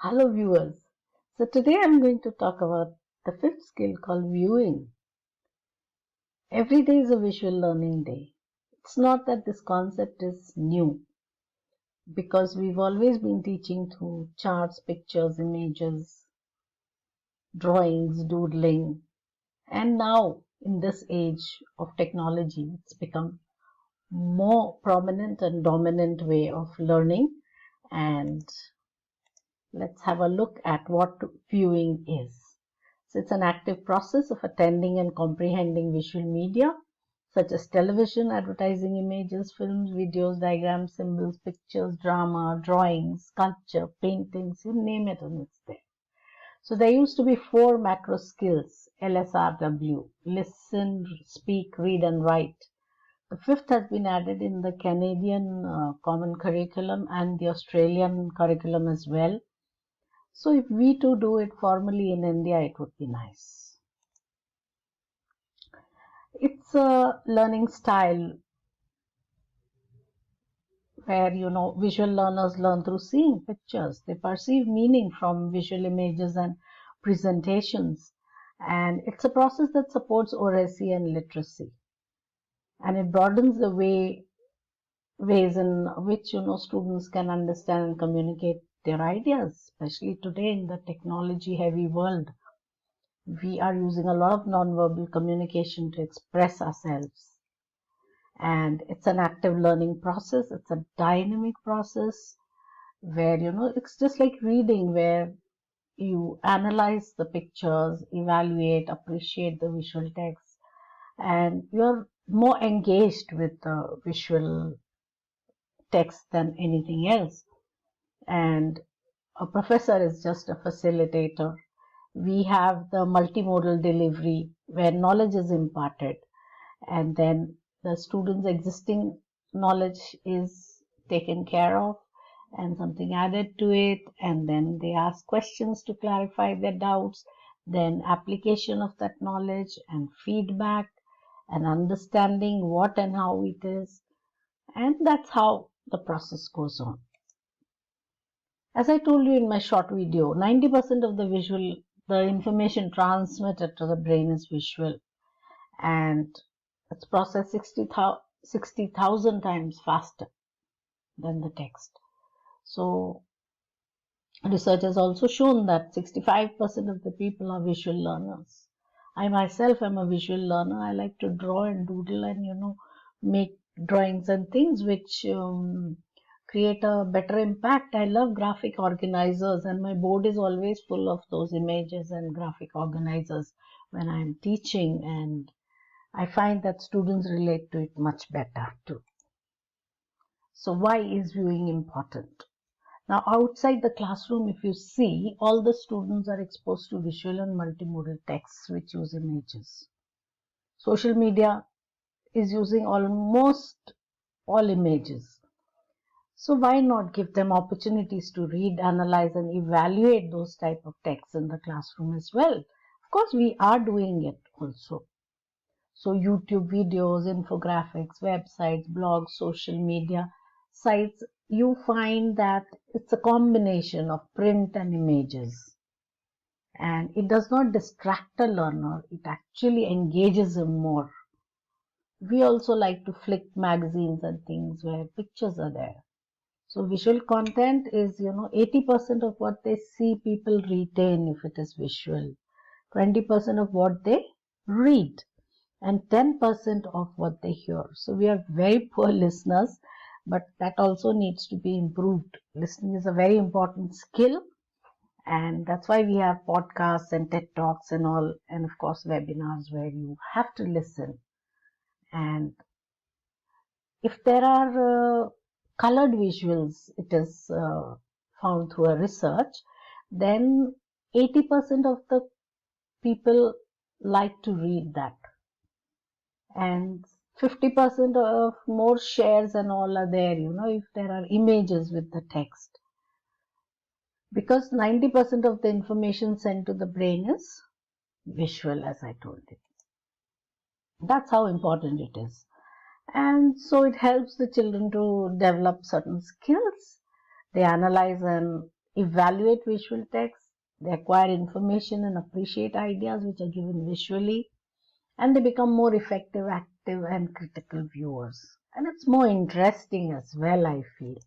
Hello viewers. So today I'm going to talk about the fifth skill called viewing. Every day is a visual learning day. It's not that this concept is new because we've always been teaching through charts, pictures, images, drawings, doodling, and now in this age of technology, it's become more prominent and dominant way of learning. And let's have a look at what viewing is. So it's an active process of attending and comprehending visual media such as television, advertising, images, films, videos, diagrams, symbols, pictures, drama, drawings, sculpture, paintings, you name it and it's there. So there used to be four macro skills, LSRW, listen, speak, read and write. The fifth has been added in the Canadian Common Curriculum and the Australian curriculum as well. So if we too do it formally in India, it would be nice. It's a learning style where, visual learners learn through seeing pictures. They perceive meaning from visual images and presentations. And it's a process that supports oracy and literacy. And it broadens the ways in which, students can understand and communicate their ideas, especially today in the technology heavy world. We are using a lot of nonverbal communication to express ourselves. And it's an active learning process. It's a dynamic process where, it's just like reading where you analyze the pictures, evaluate, appreciate the visual text, and you're more engaged with the visual text than anything else. And a professor is just a facilitator. We have the multimodal delivery where knowledge is imparted and then the students' existing knowledge is taken care of and something added to it, and then they ask questions to clarify their doubts, then application of that knowledge and feedback and understanding what and how it is, and that's how the process goes on. As I told you in my short video, 90% of the information transmitted to the brain is visual, and it's processed 60,000 times faster than the text. So research has also shown that 65% of the people are visual learners. I myself am a visual learner. I like to draw and doodle and make drawings and things which create a better impact. I love graphic organizers and my board is always full of those images and graphic organizers when I'm teaching, and I find that students relate to it much better too. So why is viewing important? Now outside the classroom, if you see, all the students are exposed to visual and multimodal texts which use images. Social media is using almost all images. So why not give them opportunities to read, analyze and evaluate those type of texts in the classroom as well? Of course, we are doing it also. So YouTube videos, infographics, websites, blogs, social media sites, you find that it's a combination of print and images. And it does not distract a learner, it actually engages him more. We also like to flick magazines and things where pictures are there. So visual content is, 80% of what they see people retain if it is visual, 20% of what they read, and 10% of what they hear. So we are very poor listeners, but that also needs to be improved. Listening is a very important skill, and that's why we have podcasts and TED Talks and all, and of course webinars where you have to listen. And if there are colored visuals, it is found through a research, then 80% of the people like to read that. And 50% of more shares and all are there, if there are images with the text. Because 90% of the information sent to the brain is visual, as I told you. That's how important it is. And so it helps the children to develop certain skills. They analyze and evaluate visual text, they acquire information and appreciate ideas which are given visually, and they become more effective, active, and critical viewers. And it's more interesting as well, I feel.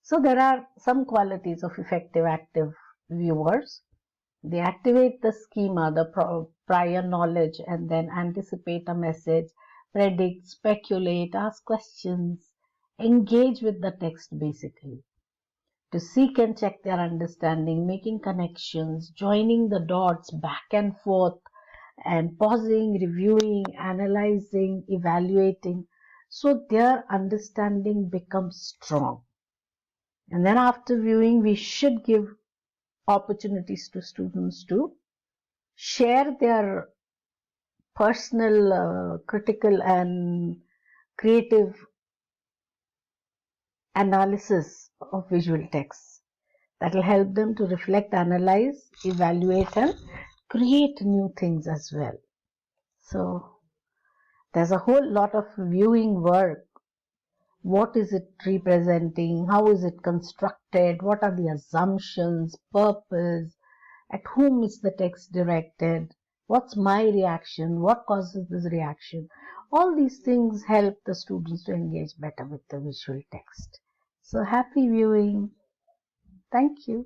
So there are some qualities of effective, active viewers. They activate the schema, the prior knowledge, and then anticipate a message, predict, speculate, ask questions, engage with the text basically, to seek and check their understanding, making connections, joining the dots back and forth, and pausing, reviewing, analyzing, evaluating, so their understanding becomes strong. And then after viewing, we should give opportunities to students to share their personal, critical, and creative analysis of visual text. That will help them to reflect, analyze, evaluate, and create new things as well. So there's a whole lot of viewing work. What is it representing? How is it constructed? What are the assumptions, purpose? At whom is the text directed? What's my reaction? What causes this reaction? All these things help the students to engage better with the visual text. So happy viewing. Thank you.